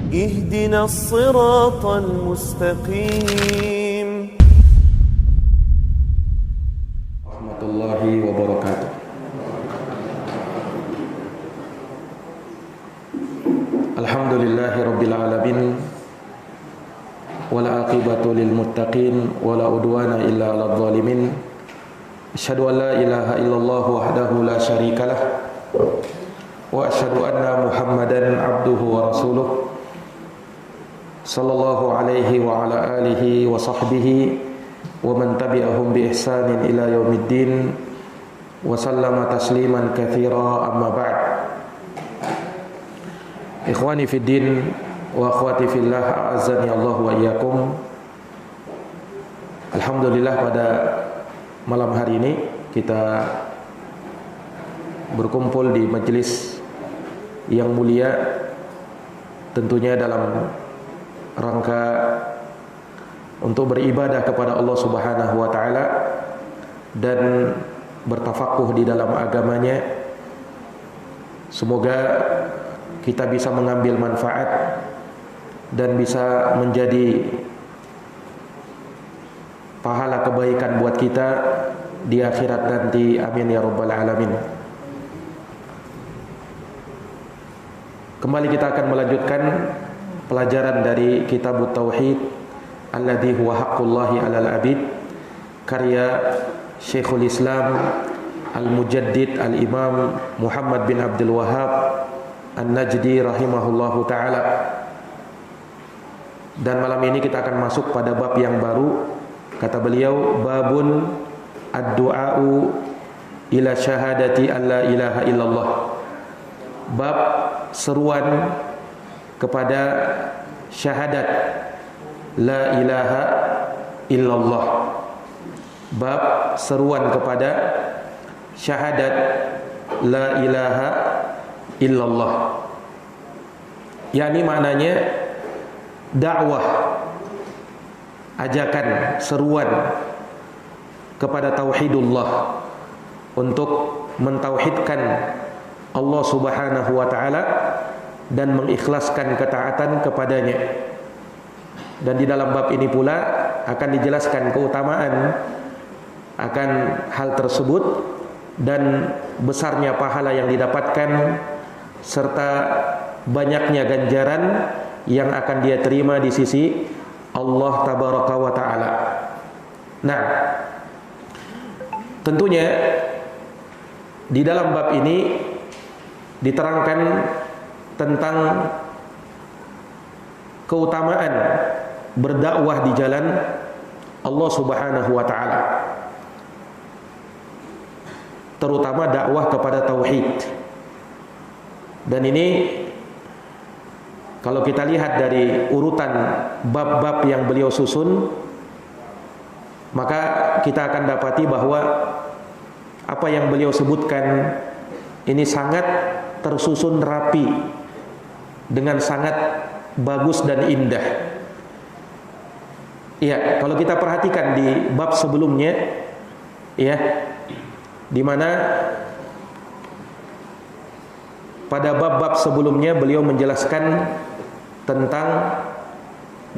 اهدنا الصراط المستقيم. Warahmatullahi wabarakatuh. Alhamdulillahi rabbil alamin, wala aqibatu lil muttaqin, wala udwana illa 'alal zalimin. Asyhadu an la ilaha illallah wahdahu la syarikalah, wa asyhadu anna Muhammadan abduhu wa rasuluh, sallallahu alaihi wa ala alihi wa sahbihi wa man tabi'ahum bi ihsanin ila yaumiddin, wa sallama tasliman katsira, amma ba'd. Ikhwani fid din wa akhwati fillah, a'azzani Allah wa iyyakum. Alhamdulillah, pada malam hari ini kita berkumpul di majelis yang mulia, tentunya dalam rangka untuk beribadah kepada Allah Subhanahu wa taala dan bertafakuh di dalam agamanya. Semoga kita bisa mengambil manfaat dan bisa menjadi pahala kebaikan buat kita di akhirat nanti, amin ya rabbal alamin. Kembali kita akan melanjutkan pelajaran dari Kitab Tauhid alladzi huwa haqqullahi 'alal 'abid, karya Syekhul Islam Al-Mujaddid Al-Imam Muhammad bin Abdul Wahhab An-Najdi rahimahullahu ta'ala. Dan malam ini kita akan masuk pada bab yang baru. Kata beliau, babun ad-du'a'u ila syahadati an la ilaha illallah. Bab seruan kepada syahadat la ilaha illallah. Bab seruan kepada syahadat la ilaha illallah. Yani maknanya dakwah, ajakan, seruan kepada tauhidullah, untuk mentauhidkan Allah Subhanahu wa taala dan mengikhlaskan ketaatan kepadanya. Dan di dalam bab ini pula akan dijelaskan keutamaan akan hal tersebut dan besarnya pahala yang didapatkan serta banyaknya ganjaran yang akan dia terima di sisi Allah tabaraka wa taala. Nah, tentunya di dalam bab ini diterangkan tentang keutamaan berdakwah di jalan Allah Subhanahu wa taala, terutama dakwah kepada tauhid. Dan ini kalau kita lihat dari urutan bab-bab yang beliau susun, maka kita akan dapati bahwa apa yang beliau sebutkan ini sangat tersusun rapi, dengan sangat bagus dan indah. Ya, kalau kita perhatikan di bab sebelumnya, ya, di mana pada bab-bab sebelumnya beliau menjelaskan tentang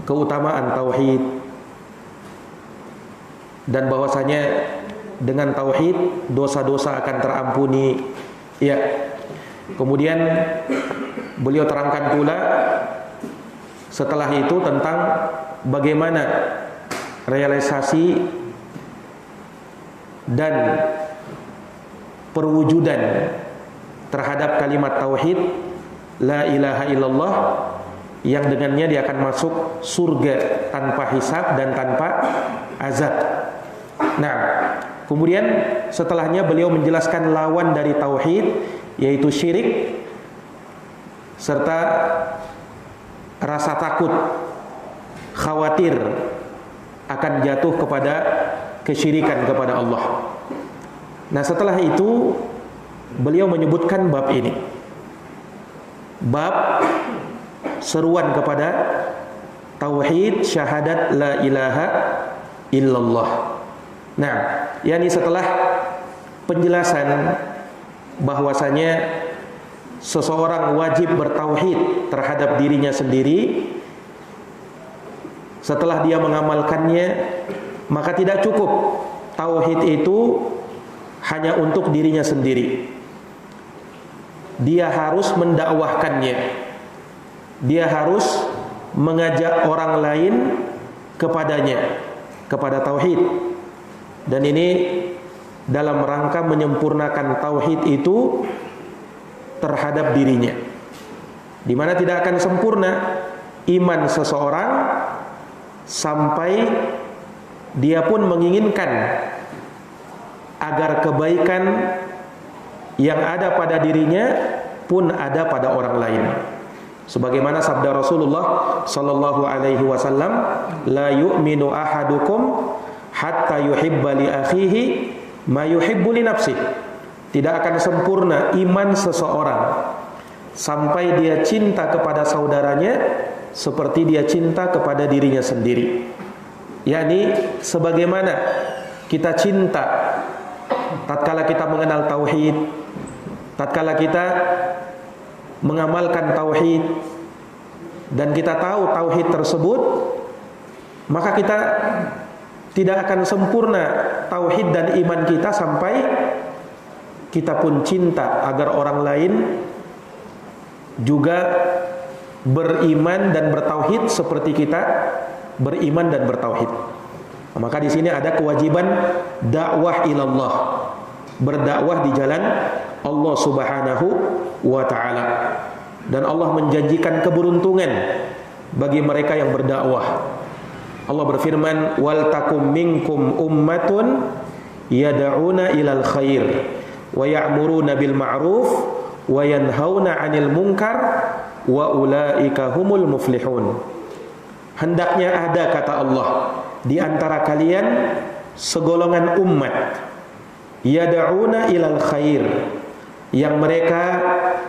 keutamaan tauhid dan bahwasanya dengan tauhid dosa-dosa akan terampuni. Ya. Kemudian beliau terangkan pula setelah itu tentang bagaimana realisasi dan perwujudan terhadap kalimat tauhid la ilaha illallah, yang dengannya dia akan masuk surga tanpa hisab dan tanpa azab. Nah, kemudian setelahnya beliau menjelaskan lawan dari tauhid, yaitu syirik serta rasa takut, khawatir akan jatuh kepada kesyirikan kepada Allah. Nah, setelah itu beliau menyebutkan bab ini, bab seruan kepada tauhid syahadat la ilaha illallah. Nah, yakni setelah penjelasan bahwasanya seseorang wajib bertauhid terhadap dirinya sendiri. Setelah dia mengamalkannya, maka tidak cukup tauhid itu hanya untuk dirinya sendiri. Dia harus mendakwahkannya. Dia harus mengajak orang lain kepadanya, kepada tauhid. Dan ini dalam rangka menyempurnakan tauhid itu terhadap dirinya, di mana tidak akan sempurna iman seseorang sampai dia pun menginginkan agar kebaikan yang ada pada dirinya pun ada pada orang lain. Sebagaimana sabda Rasulullah sallallahu alaihi wasallam, la yu'minu ahadukum hatta yuhibba li akhihi ma yuhibbu li nafsihi. Tidak akan sempurna iman seseorang sampai dia cinta kepada saudaranya seperti dia cinta kepada dirinya sendiri. yakni sebagaimana kita cinta tatkala kita mengenal tauhid, tatkala kita mengamalkan tauhid dan kita tahu tauhid tersebut, maka kita tidak akan sempurna tauhid dan iman kita sampai kita pun cinta agar orang lain juga beriman dan bertauhid seperti kita beriman dan bertauhid. Maka di sini ada kewajiban dakwah ilallah, berdakwah di jalan Allah Subhanahu wa taala. Dan Allah menjanjikan keberuntungan bagi mereka yang berdakwah. Allah berfirman, wal takum minkum ummatun yad'una ilal khair wa ya'muruna bil ma'ruf wa yanhauna 'anil munkar wa ulaika humul muflihun. Hendaknya ada, kata Allah, di antara kalian segolongan umat yad'una ilal khair, yang mereka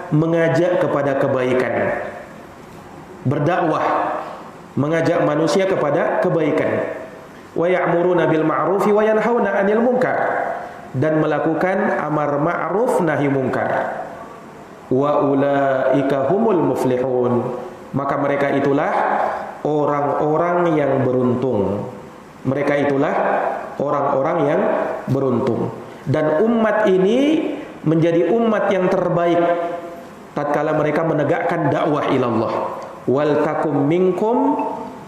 mengajak kepada kebaikan, berdakwah, mengajak manusia kepada kebaikan, wa ya'muruna bil ma'rufi wa yanhauna 'anil munkar, dan melakukan amar ma'ruf nahi munkar. Wa ulaika humul muflihun, maka mereka itulah orang-orang yang beruntung. Mereka itulah orang-orang yang beruntung. Dan umat ini menjadi umat yang terbaik tatkala mereka menegakkan dakwah ilallah. Wal takum minkum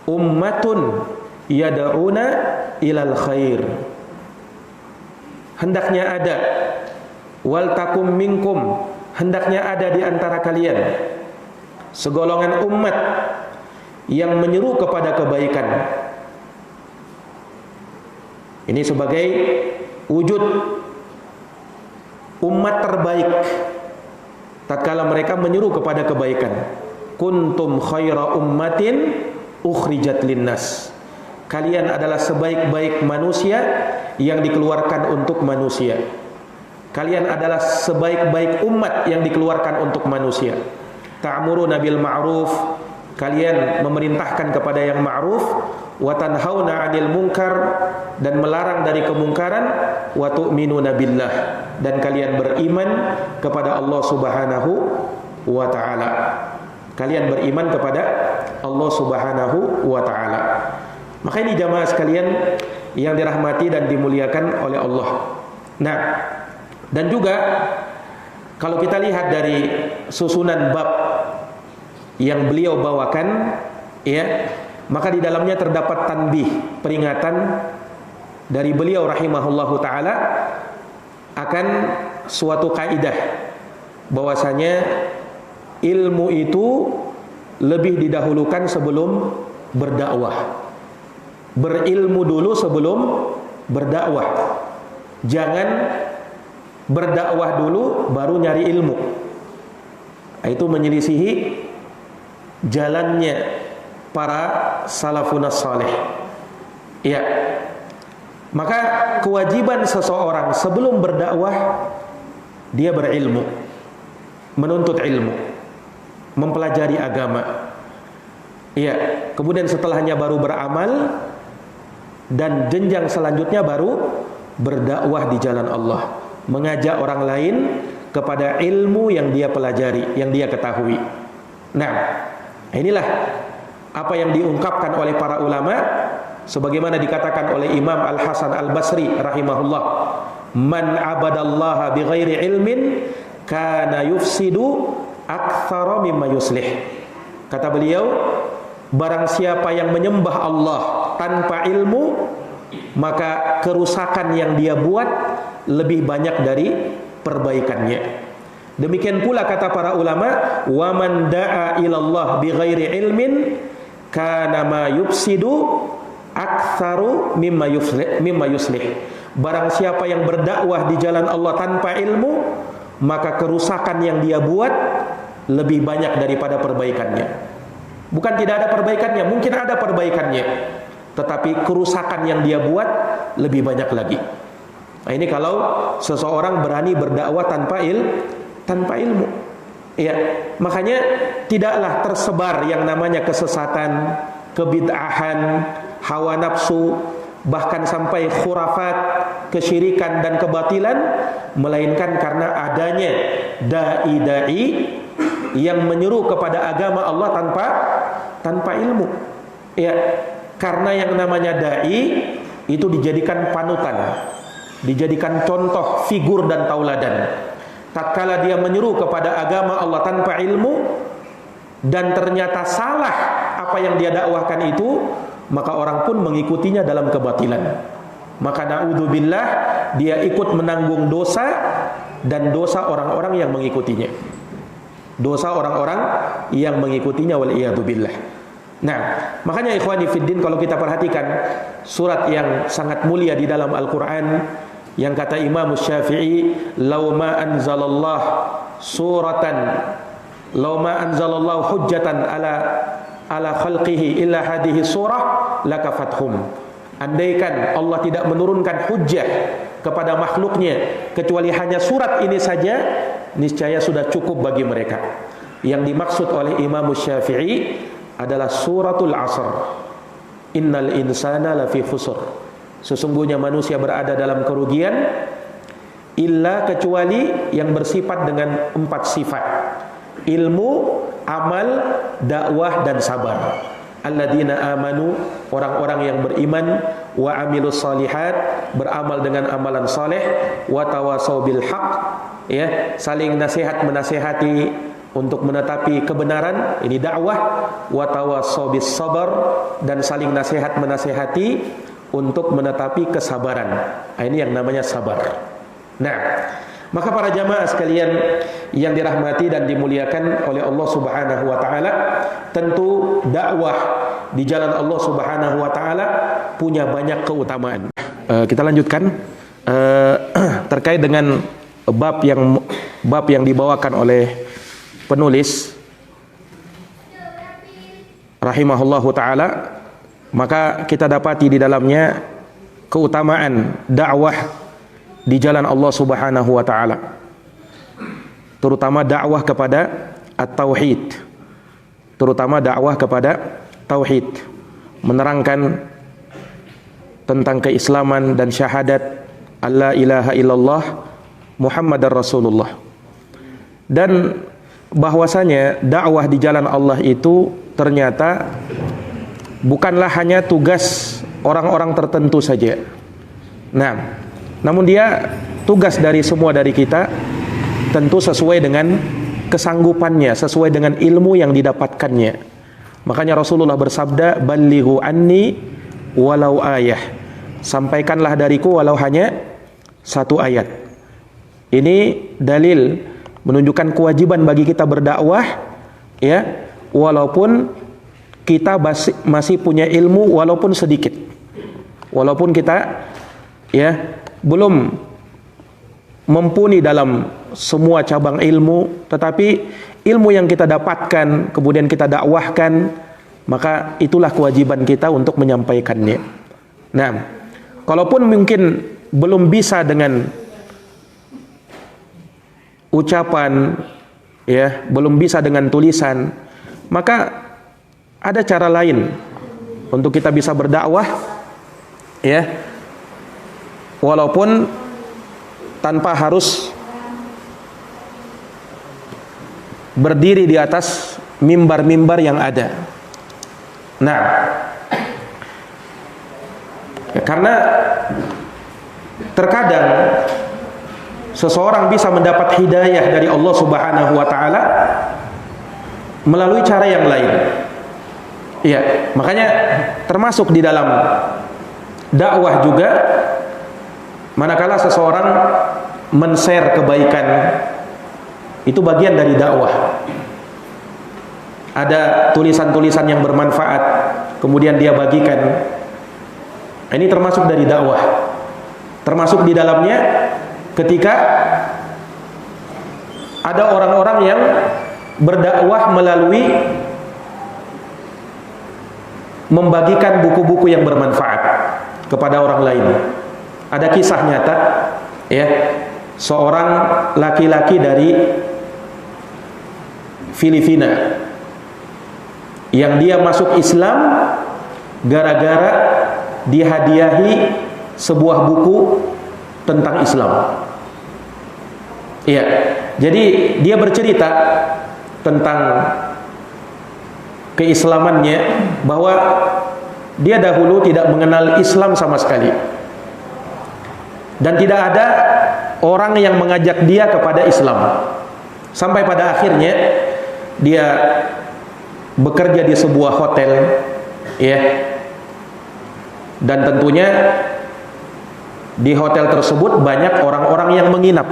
ummatun yad'una ilal khair. Hendaknya ada, wal takum minkum, hendaknya ada di antara kalian segolongan umat yang menyeru kepada kebaikan. Ini sebagai wujud umat terbaik tatkala mereka menyeru kepada kebaikan. Kuntum khaira ummatin ukhrijat linnas. Kalian adalah sebaik-baik manusia yang dikeluarkan untuk manusia. Kalian adalah sebaik-baik umat yang dikeluarkan untuk manusia. Ta'muruna bil ma'ruf, kalian memerintahkan kepada yang ma'ruf, wa tanhauna 'anil munkar, dan melarang dari kemungkaran, wa tu'minuna billah, dan kalian beriman kepada Allah Subhanahu wa taala. Kalian beriman kepada Allah Subhanahu wa taala. Maka ini jamaah sekalian yang dirahmati dan dimuliakan oleh Allah. Nah, dan juga kalau kita lihat dari susunan bab yang beliau bawakan, ya, maka di dalamnya terdapat tanbih, peringatan dari beliau rahimahullahu taala akan suatu kaidah bahwasanya ilmu itu lebih didahulukan sebelum berdakwah. Berilmu dulu sebelum berdakwah. Jangan berdakwah dulu baru nyari ilmu. Itu menyelisihi jalannya para salafun salih. Ya. Maka kewajiban seseorang sebelum berdakwah dia berilmu, menuntut ilmu, mempelajari agama. Ya, kemudian setelahnya baru beramal, dan jenjang selanjutnya baru berdakwah di jalan Allah, mengajak orang lain kepada ilmu yang dia pelajari, yang dia ketahui. Nah, inilah apa yang diungkapkan oleh para ulama sebagaimana dikatakan oleh Imam Al-Hasan Al-Basri rahimahullah, man abadallaha bighairi ilmin kana yufsidu aktsara mimma yuslih. Kata beliau, barang siapa yang menyembah Allah tanpa ilmu, maka kerusakan yang dia buat lebih banyak dari perbaikannya. Demikian pula kata para ulama, wa man da'a ilallah bighairi ilmin kana ma yufsidu aktsaru mimma yuslih. Barang siapa yang berdakwah di jalan Allah tanpa ilmu, maka kerusakan yang dia buat lebih banyak daripada perbaikannya. Bukan tidak ada perbaikannya, mungkin ada perbaikannya, tetapi kerusakan yang dia buat lebih banyak lagi. Nah, ini kalau seseorang berani berdakwah tanpa ilmu. Ya, makanya tidaklah tersebar yang namanya kesesatan, kebid'ahan, hawa nafsu, bahkan sampai khurafat, kesyirikan dan kebatilan, melainkan karena adanya dai-dai yang menyeru kepada agama Allah tanpa ilmu. Ya, karena yang namanya dai itu dijadikan panutan, dijadikan contoh, figur dan tauladan. Tatkala dia menyeru kepada agama Allah tanpa ilmu dan ternyata salah apa yang dia dakwahkan itu, maka orang pun mengikutinya dalam kebatilan. Maka naudzubillah, dia ikut menanggung dosa dan dosa orang-orang yang mengikutinya. Dosa orang-orang yang mengikutinya, wal iyadu billah. Nah, makanya ikhwani fiddin, kalau kita perhatikan surat yang sangat mulia di dalam Al-Quran, yang kata Imam Syafi'i, law ma anzalallah suratan, law ma anzalallahu hujjatan ala khalqihi illa hadhihi surah lakafathum. Andaikan Allah tidak menurunkan hujjah kepada makhluknya kecuali hanya surat ini saja, niscaya sudah cukup bagi mereka. Yang dimaksud oleh Imam Syafi'i adalah suratul Asr. Innal insana lafi khusr. Sesungguhnya manusia berada dalam kerugian, illa kecuali yang bersifat dengan 4 sifat: ilmu, amal, dakwah dan sabar. Alladzina amanu, orang-orang yang beriman, wa amilus solihat, beramal dengan amalan soleh, wa tawasau bil haq, ya, saling nasihat menasihati untuk menetapi kebenaran, ini dakwah, wa tawasau bis sabar, dan saling nasihat menasihati untuk menetapi kesabaran. Nah, ini yang namanya sabar. Nah, maka para jamaah sekalian yang dirahmati dan dimuliakan oleh Allah Subhanahu wa taala, tentu dakwah di jalan Allah Subhanahu wa taala punya banyak keutamaan. Kita lanjutkan terkait dengan bab yang dibawakan oleh penulis rahimahullahu taala. Maka kita dapati di dalamnya keutamaan dakwah di jalan Allah Subhanahu wa taala, terutama dakwah kepada at-tauhid, terutama dakwah kepada tauhid, menerangkan tentang keislaman dan syahadat alla ilaha illallah Muhammadar Rasulullah, dan bahwasanya dakwah di jalan Allah itu ternyata bukanlah hanya tugas orang-orang tertentu saja. Nah, namun dia tugas dari semua dari kita, tentu sesuai dengan kesanggupannya, sesuai dengan ilmu yang didapatkannya. Makanya Rasulullah bersabda, ballighu anni walau ayah. Sampaikanlah dariku walau hanya 1 ayat. Ini dalil menunjukkan kewajiban bagi kita berdakwah, ya, walaupun kita masih punya ilmu walaupun sedikit, walaupun kita, ya, belum mumpuni dalam semua cabang ilmu, tetapi ilmu yang kita dapatkan kemudian kita dakwahkan, maka itulah kewajiban kita untuk menyampaikannya. Nah, kalaupun mungkin belum bisa dengan ucapan, ya, belum bisa dengan tulisan, maka ada cara lain untuk kita bisa berdakwah, ya, walaupun tanpa harus berdiri di atas mimbar-mimbar yang ada. Nah, karena terkadang seseorang bisa mendapat hidayah dari Allah Subhanahu wa taala melalui cara yang lain. Ya, makanya termasuk di dalam dakwah juga, manakala seseorang men-share kebaikan, itu bagian dari dakwah. Ada tulisan-tulisan yang bermanfaat, kemudian dia bagikan. Ini termasuk dari dakwah. Termasuk di dalamnya ketika ada orang-orang yang berdakwah melalui membagikan buku-buku yang bermanfaat kepada orang lain. Ada kisah nyata, ya, seorang laki-laki dari Filipina yang dia masuk Islam gara-gara dihadiahi sebuah buku tentang Islam. Iya, jadi dia bercerita tentang keislamannya, bahwa dia dahulu tidak mengenal Islam sama sekali, dan tidak ada orang yang mengajak dia kepada Islam, sampai pada akhirnya dia bekerja di sebuah hotel, ya, dan tentunya di hotel tersebut banyak orang-orang yang menginap,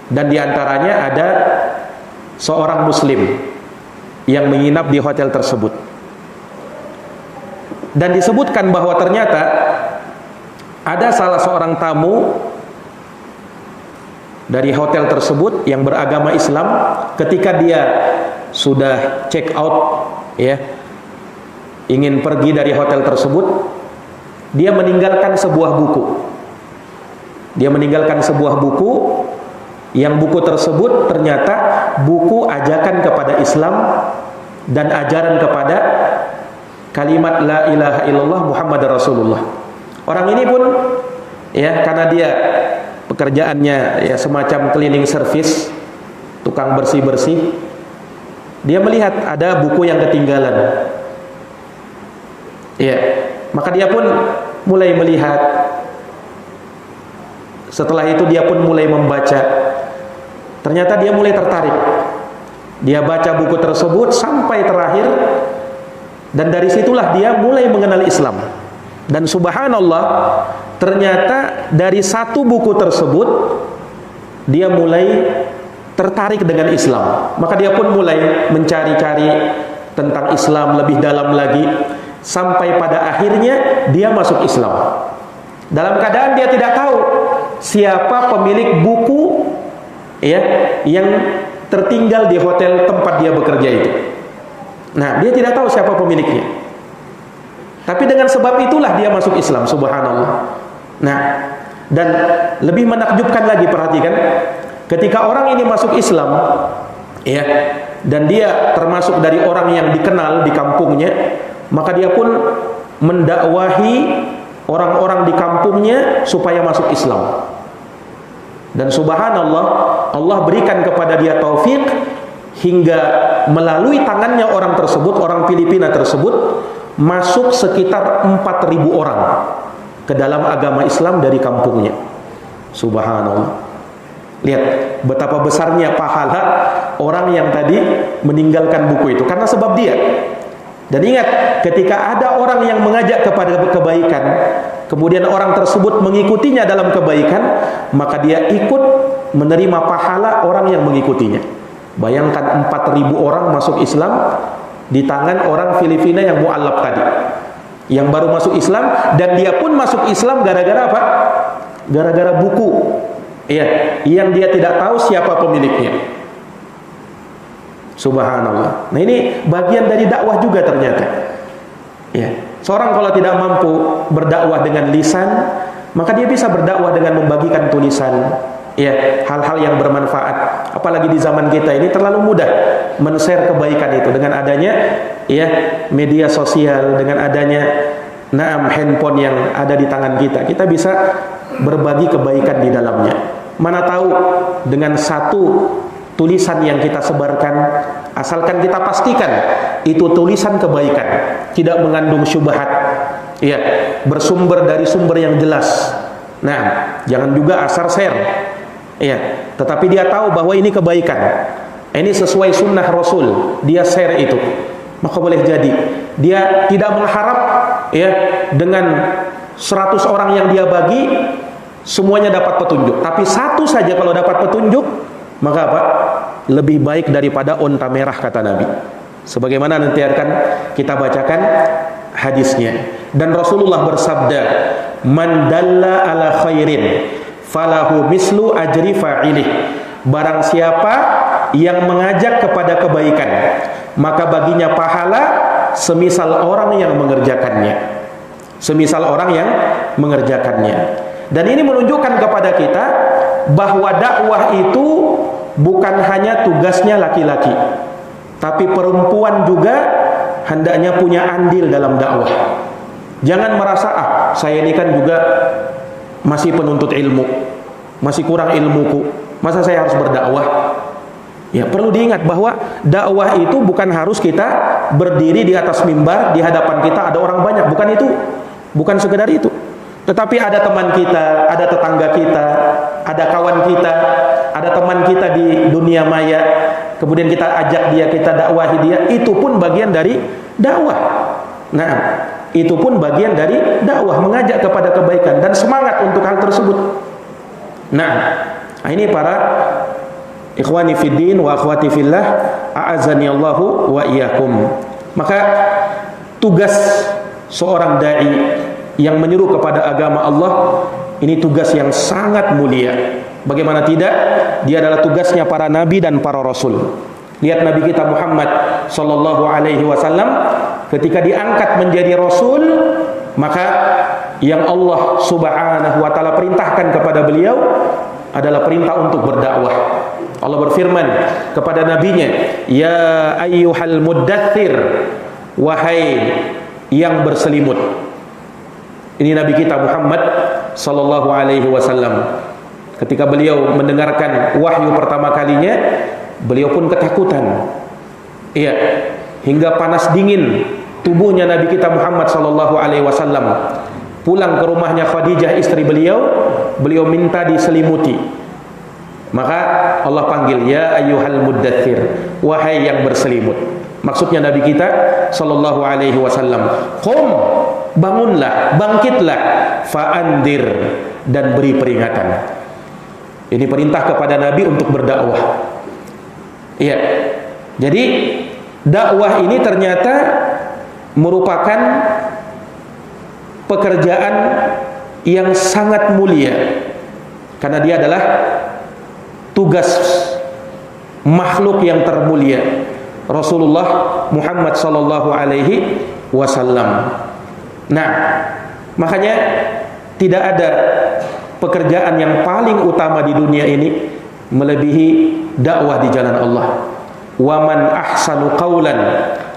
dan diantaranya ada seorang Muslim yang menginap di hotel tersebut. Dan disebutkan bahwa ternyata ada salah seorang tamu dari hotel tersebut yang beragama Islam, ketika dia sudah check out, ya, ingin pergi dari hotel tersebut, dia meninggalkan sebuah buku. Dia meninggalkan sebuah buku, yang buku tersebut ternyata buku ajakan kepada Islam dan ajaran kepada kalimat la ilaha illallah Muhammad Rasulullah. Orang ini pun, ya, karena dia pekerjaannya ya semacam cleaning service, tukang bersih-bersih, dia melihat ada buku yang ketinggalan. Ya, maka dia pun mulai melihat. Setelah itu dia pun mulai membaca. Ternyata dia mulai tertarik. Dia baca buku tersebut sampai terakhir, dan dari situlah dia mulai mengenal Islam. Dan subhanallah, ternyata dari satu buku tersebut dia mulai tertarik dengan Islam. Maka dia pun mulai mencari-cari tentang Islam lebih dalam lagi, sampai pada akhirnya dia masuk Islam. Dalam keadaan dia tidak tahu siapa pemilik buku, ya, yang tertinggal di hotel tempat dia bekerja itu. Nah, dia tidak tahu siapa pemiliknya. Tapi dengan sebab itulah dia masuk Islam, subhanallah. Nah, dan lebih menakjubkan lagi, perhatikan, ketika orang ini masuk Islam, ya, dan dia termasuk dari orang yang dikenal di kampungnya, maka dia pun mendakwahi orang-orang di kampungnya supaya masuk Islam. Dan subhanallah, Allah berikan kepada dia taufik hingga melalui tangannya orang tersebut, orang Filipina tersebut, masuk sekitar 4.000 orang ke dalam agama Islam dari kampungnya. Subhanallah. Lihat betapa besarnya pahala orang yang tadi meninggalkan buku itu karena sebab dia. Dan ingat, ketika ada orang yang mengajak kepada kebaikan, kemudian orang tersebut mengikutinya dalam kebaikan, maka dia ikut menerima pahala orang yang mengikutinya. Bayangkan 4.000 orang masuk Islam di tangan orang Filipina yang mu'allaf tadi, yang baru masuk Islam, dan dia pun masuk Islam gara-gara apa? Gara-gara buku, ya, yang dia tidak tahu siapa pemiliknya. Subhanallah. Nah, ini bagian dari dakwah juga ternyata. Ya, seorang kalau tidak mampu berdakwah dengan lisan, maka dia bisa berdakwah dengan membagikan tulisan, ya, hal-hal yang bermanfaat. Apalagi di zaman kita ini terlalu mudah men-share kebaikan itu dengan adanya, ya, media sosial, dengan adanya handphone yang ada di tangan kita. Kita bisa berbagi kebaikan di dalamnya. Mana tahu dengan satu tulisan yang kita sebarkan, asalkan kita pastikan itu tulisan kebaikan, tidak mengandung syubhat, ya, bersumber dari sumber yang jelas. Nah, jangan juga asal share, ya, tetapi dia tahu bahwa ini kebaikan, ini sesuai sunnah Rasul, dia share itu, maka boleh jadi dia tidak mengharap, ya, dengan 100 orang yang dia bagi semuanya dapat petunjuk, tapi satu saja kalau dapat petunjuk, maka apa? Lebih baik daripada onta merah, kata Nabi. Sebagaimana nanti akan kita bacakan hadisnya. Dan Rasulullah bersabda, "Man dalla ala khairin falahu mislu ajri fa'ilih." Barang siapa yang mengajak kepada kebaikan, maka baginya pahala semisal orang yang mengerjakannya. Semisal orang yang mengerjakannya. Dan ini menunjukkan kepada kita bahwa dakwah itu bukan hanya tugasnya laki-laki, tapi perempuan juga hendaknya punya andil dalam dakwah. Jangan merasa, saya ini kan juga masih penuntut ilmu, masih kurang ilmuku, masa saya harus berdakwah? Ya, perlu diingat bahwa dakwah itu bukan harus kita berdiri di atas mimbar, di hadapan kita ada orang banyak, bukan itu. Bukan sekedar itu. Tetapi ada teman kita, ada tetangga kita, ada kawan kita, ada teman kita di dunia maya, kemudian kita ajak dia, kita dakwahi dia, itu pun bagian dari dakwah. Nah, itu pun bagian dari dakwah, mengajak kepada kebaikan dan semangat untuk hal tersebut. Nah, ini para ikhwani fiddin wa akhwati fillah, a'azani Allahu wa iyyakum. Maka tugas seorang dai yang menyeru kepada agama Allah ini tugas yang sangat mulia. Bagaimana tidak? Dia adalah tugasnya para nabi dan para rasul. Lihat Nabi kita Muhammad sallallahu alaihi wasallam ketika diangkat menjadi rasul, maka yang Allah Subhanahu wa taala perintahkan kepada beliau adalah perintah untuk berdakwah. Allah berfirman kepada nabinya, "Ya ayyuhal muddatsir," wahai yang berselimut. Ini Nabi kita Muhammad sallallahu alaihi wasallam. Ketika beliau mendengarkan wahyu pertama kalinya, beliau pun ketakutan. Iya, hingga panas dingin tubuhnya Nabi kita Muhammad sallallahu alaihi wasallam. Pulang ke rumahnya Khadijah istri beliau, beliau minta diselimuti. Maka Allah panggil, "Ya ayyuhal muddatsir," wahai yang berselimut. Maksudnya Nabi kita sallallahu alaihi wasallam, "Qum," bangunlah, bangkitlah, "fa'andir," dan beri peringatan. Ini perintah kepada Nabi untuk berdakwah. Iya. Jadi dakwah ini ternyata merupakan pekerjaan yang sangat mulia karena dia adalah tugas makhluk yang termulia, Rasulullah Muhammad sallallahu alaihi wasallam. Nah, makanya tidak ada pekerjaan yang paling utama di dunia ini melebihi dakwah di jalan Allah. Wa man ahsanu qawlan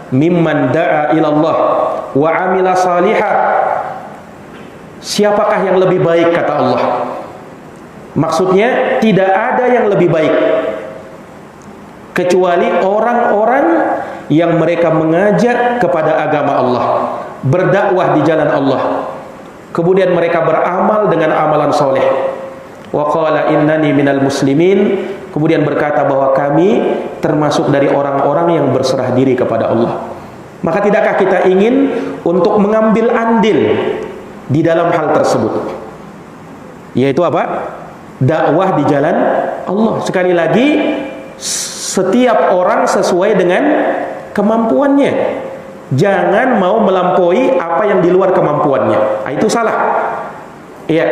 mimman da'a ila Allah wa 'amila salihah. Siapakah yang lebih baik, kata Allah? Maksudnya tidak ada yang lebih baik kecuali orang-orang yang mereka mengajak kepada agama Allah, berdakwah di jalan Allah, kemudian mereka beramal dengan amalan soleh. Wa qala innani minal muslimin, kemudian berkata bahwa kami termasuk dari orang-orang yang berserah diri kepada Allah. Maka tidakkah kita ingin untuk mengambil andil di dalam hal tersebut, yaitu apa? Dakwah di jalan Allah. Sekali lagi, setiap orang sesuai dengan kemampuannya. Jangan mau melampaui apa yang di luar kemampuannya. Itu salah. Iya.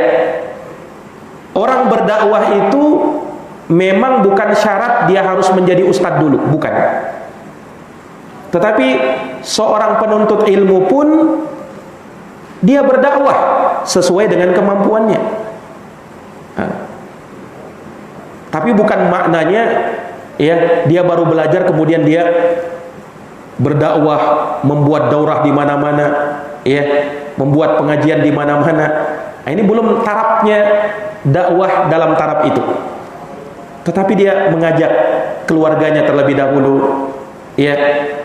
Orang berdakwah itu memang bukan syarat dia harus menjadi ustadz dulu, bukan. Tetapi seorang penuntut ilmu pun dia berdakwah sesuai dengan kemampuannya. Tapi bukan maknanya ya dia baru belajar kemudian dia berdakwah, membuat daurah di mana-mana, ya, membuat pengajian di mana-mana. Nah, ini belum tarafnya dakwah dalam taraf itu. tetapi dia mengajak keluarganya terlebih dahulu, ya,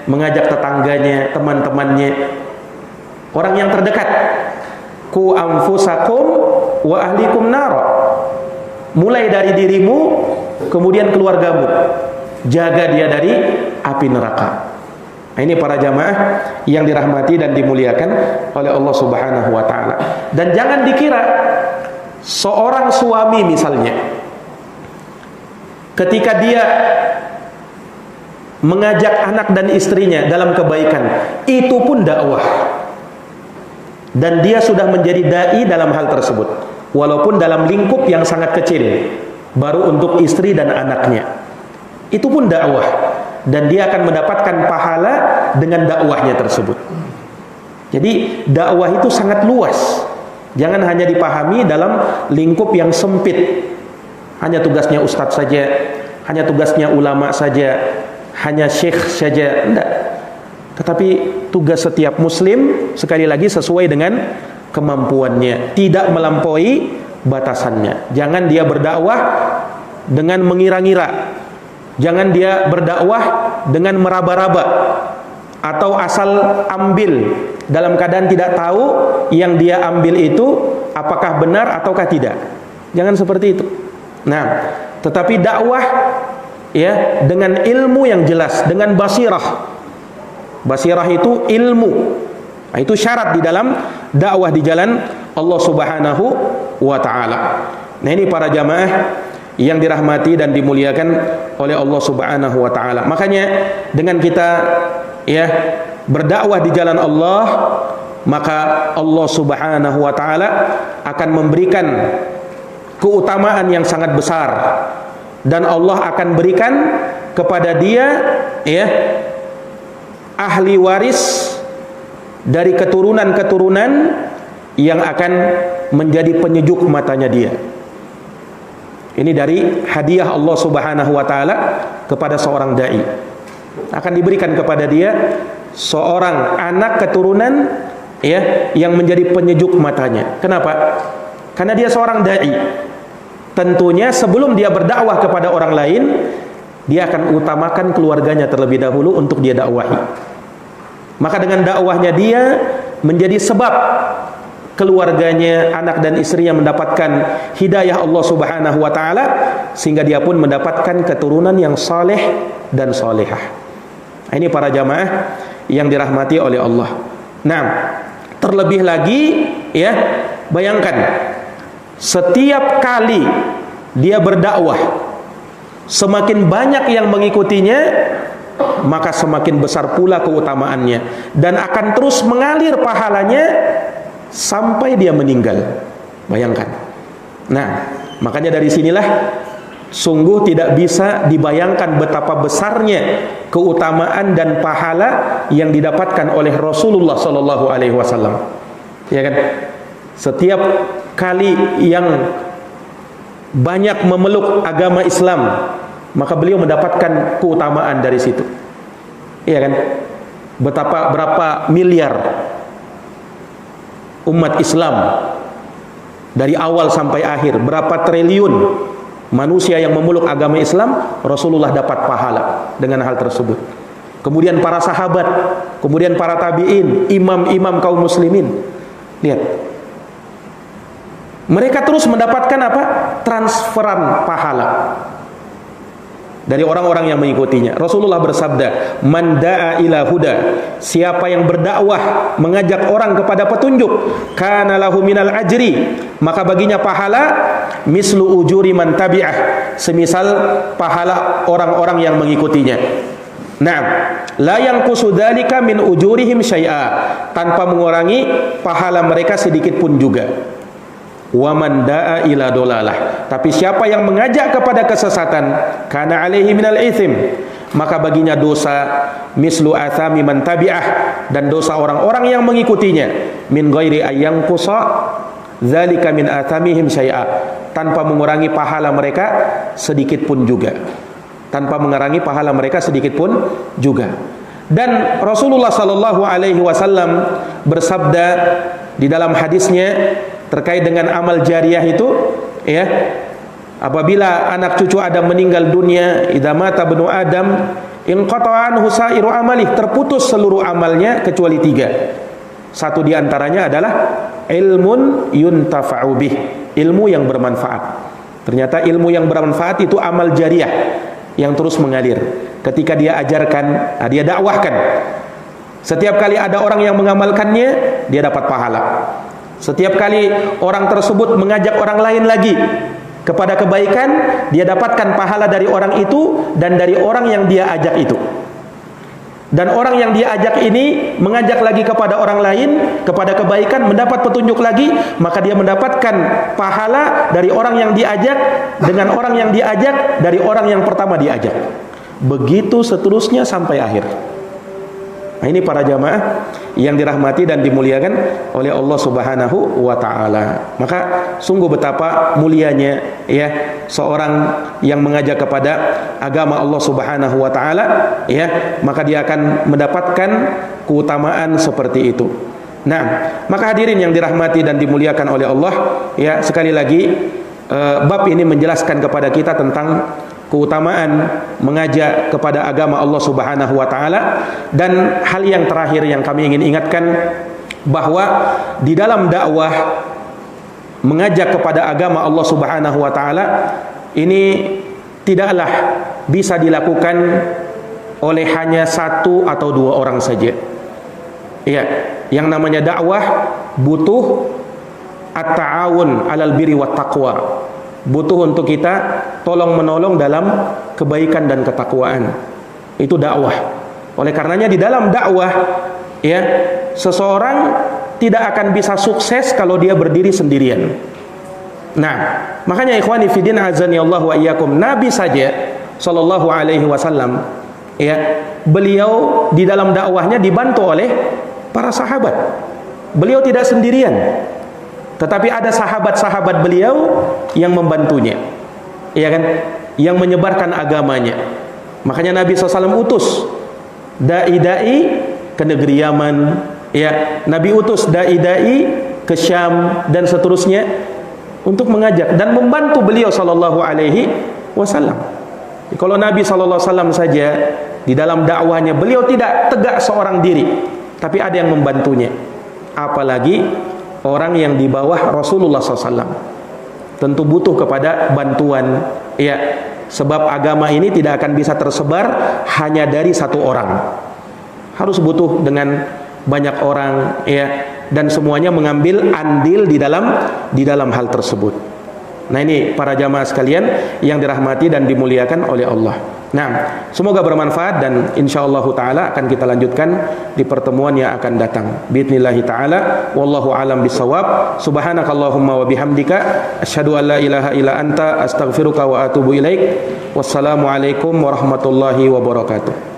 mengajak tetangganya, teman-temannya, orang yang terdekat. Ku anfusakum wa ahlikum nara. Mulai dari dirimu, kemudian keluargamu. Jaga dia dari api neraka. Nah, ini para jamaah yang dirahmati dan dimuliakan oleh Allah Subhanahu wa taala. Dan jangan dikira seorang suami misalnya, ketika dia mengajak anak dan istrinya dalam kebaikan, itu pun dakwah. Dan dia sudah menjadi dai dalam hal tersebut, walaupun dalam lingkup yang sangat kecil, baru untuk istri dan anaknya. Itu pun dakwah, dan dia akan mendapatkan pahala dengan dakwahnya tersebut. Jadi dakwah itu sangat luas. Jangan hanya dipahami dalam lingkup yang sempit. Hanya tugasnya ustadz saja, hanya tugasnya ulama saja, hanya syekh saja. Tidak. Tetapi tugas setiap muslim sekali lagi sesuai dengan kemampuannya, tidak melampaui batasannya. Jangan dia berdakwah dengan mengira-ngira. Jangan dia berdakwah dengan meraba-raba atau asal ambil dalam keadaan tidak tahu yang dia ambil itu apakah benar ataukah tidak. Jangan seperti itu. Nah, tetapi dakwah ya dengan ilmu yang jelas, dengan basirah. Basirah itu ilmu. Nah, itu syarat di dalam dakwah di jalan Allah Subhanahu wa taala. Nah, ini para jamaah yang dirahmati dan dimuliakan oleh Allah Subhanahu wa taala. Makanya dengan kita ya berdakwah di jalan Allah, maka Allah Subhanahu wa taala akan memberikan keutamaan yang sangat besar, dan Allah akan berikan kepada dia ya ahli waris dari keturunan-keturunan yang akan menjadi penyejuk matanya dia. Ini dari hadiah Allah Subhanahu wa taala kepada seorang dai. Akan diberikan kepada dia seorang anak keturunan ya yang menjadi penyejuk matanya. Kenapa? Karena dia seorang dai. Tentunya sebelum dia berdakwah kepada orang lain, dia akan utamakan keluarganya terlebih dahulu untuk dia dakwahi. Maka dengan dakwahnya dia menjadi sebab keluarganya, anak dan istrinya mendapatkan hidayah Allah Subhanahu wa taala, sehingga dia pun mendapatkan keturunan yang saleh dan salehah. Ini para jamaah yang dirahmati oleh Allah. Nah, terlebih lagi ya, bayangkan setiap kali dia berdakwah, semakin banyak yang mengikutinya, maka semakin besar pula keutamaannya, dan akan terus mengalir pahalanya sampai dia meninggal. Bayangkan. Nah, makanya dari sinilah sungguh tidak bisa dibayangkan betapa besarnya keutamaan dan pahala yang didapatkan oleh Rasulullah sallallahu alaihi wasallam. Ya kan? Setiap kali yang banyak memeluk agama Islam, maka beliau mendapatkan keutamaan dari situ. Iya kan? Berapa miliar umat Islam dari awal sampai akhir, berapa triliun manusia yang memeluk agama Islam, Rasulullah dapat pahala dengan hal tersebut. Kemudian para sahabat, kemudian para tabi'in, imam-imam kaum muslimin. Lihat, mereka terus mendapatkan apa? Transferan pahala dari orang-orang yang mengikutinya. Rasulullah bersabda, "Man da'a ila huda," siapa yang berdakwah mengajak orang kepada petunjuk, kana lahu minal ajri, maka baginya pahala mislu ujuri man tabi'ah, semisal pahala orang-orang yang mengikutinya. Nah, la yanqusu dzalika min ujurihim syai'a, tanpa mengurangi pahala mereka sedikit pun juga. Wa man da'a ila dolalah, tapi siapa yang mengajak kepada kesesatan, kana alaihi minal itsm, maka baginya dosa mislu athami man tabi'ah, dan dosa orang-orang yang mengikutinya, min ghairi ayyang qusa dzalika min athamihim syai'a, tanpa mengurangi pahala mereka sedikit pun juga. Tanpa mengurangi pahala mereka sedikit pun juga. Dan Rasulullah sallallahu alaihi wasallam bersabda di dalam hadisnya terkait dengan amal jariah itu, ya, Apabila anak cucu Adam meninggal dunia, idza mata ibnu Adam inqata'a anhu sa'iru amalih, terputus seluruh amalnya kecuali 3. Satu di antaranya adalah ilmun yuntafa'u bih, ilmu yang bermanfaat. Ternyata ilmu yang bermanfaat itu amal jariah yang terus mengalir. Ketika dia ajarkan, dia dakwahkan, setiap kali ada orang yang mengamalkannya, dia dapat pahala. Setiap kali orang tersebut mengajak orang lain lagi kepada kebaikan, dia dapatkan pahala dari orang itu dan dari orang yang dia ajak itu. Dan orang yang dia ajak ini mengajak lagi kepada orang lain kepada kebaikan, mendapat petunjuk lagi, maka dia mendapatkan pahala dari orang yang diajak dengan orang yang diajak dari orang yang pertama diajak. Begitu seterusnya sampai akhir. Nah, ini para jamaah yang dirahmati dan dimuliakan oleh Allah Subhanahu wa taala. Maka sungguh betapa mulianya ya seorang yang mengajak kepada agama Allah Subhanahu wa taala, ya, maka dia akan mendapatkan keutamaan seperti itu. Nah, maka hadirin yang dirahmati dan dimuliakan oleh Allah, ya, sekali lagi bab ini menjelaskan kepada kita tentang keutamaan mengajak kepada agama Allah Subhanahu wa taala. Dan hal yang terakhir yang kami ingin ingatkan, bahwa di dalam dakwah mengajak kepada agama Allah Subhanahu wa taala ini tidaklah bisa dilakukan oleh hanya 1 atau 2 orang saja. Ya, yang namanya dakwah butuh at-ta'awun 'alal birri wat taqwa. Butuh untuk kita tolong menolong dalam kebaikan dan ketakwaan. Itu dakwah. Oleh karenanya di dalam dakwah, ya, seseorang tidak akan bisa sukses kalau dia berdiri sendirian. Nah, makanya ikhwani fillah azani Allah wa iyyakum, Nabi saja sallallahu alaihi wasallam, ya, beliau di dalam dakwahnya dibantu oleh para sahabat. Beliau tidak sendirian, tetapi ada sahabat-sahabat beliau yang membantunya, ya kan, yang menyebarkan agamanya. Makanya Nabi SAW utus dai-dai ke negeri Yaman, ya, Nabi utus dai-dai ke Syam dan seterusnya untuk mengajak dan membantu beliau sallallahu alaihi wasallam. Kalau Nabi sallallahu alaihi wasallam saja di dalam dakwahnya beliau tidak tegak seorang diri, tapi ada yang membantunya. Apalagi orang yang di bawah Rasulullah SAW tentu butuh kepada bantuan, ya, sebab agama ini tidak akan bisa tersebar hanya dari 1 orang, harus butuh dengan banyak orang, ya, dan semuanya mengambil andil di dalam hal tersebut. Nah, ini para jamaah sekalian yang dirahmati dan dimuliakan oleh Allah. Nah, semoga bermanfaat dan insyaallah taala akan kita lanjutkan di pertemuan yang akan datang. Bismillah taala, wallahu alam bisawab. Subhanakallahumma wa bihamdika asyhadu an la ilaha illa anta astaghfiruka wa atubu ilaik. Wassalamu alaikum warahmatullahi wabarakatuh.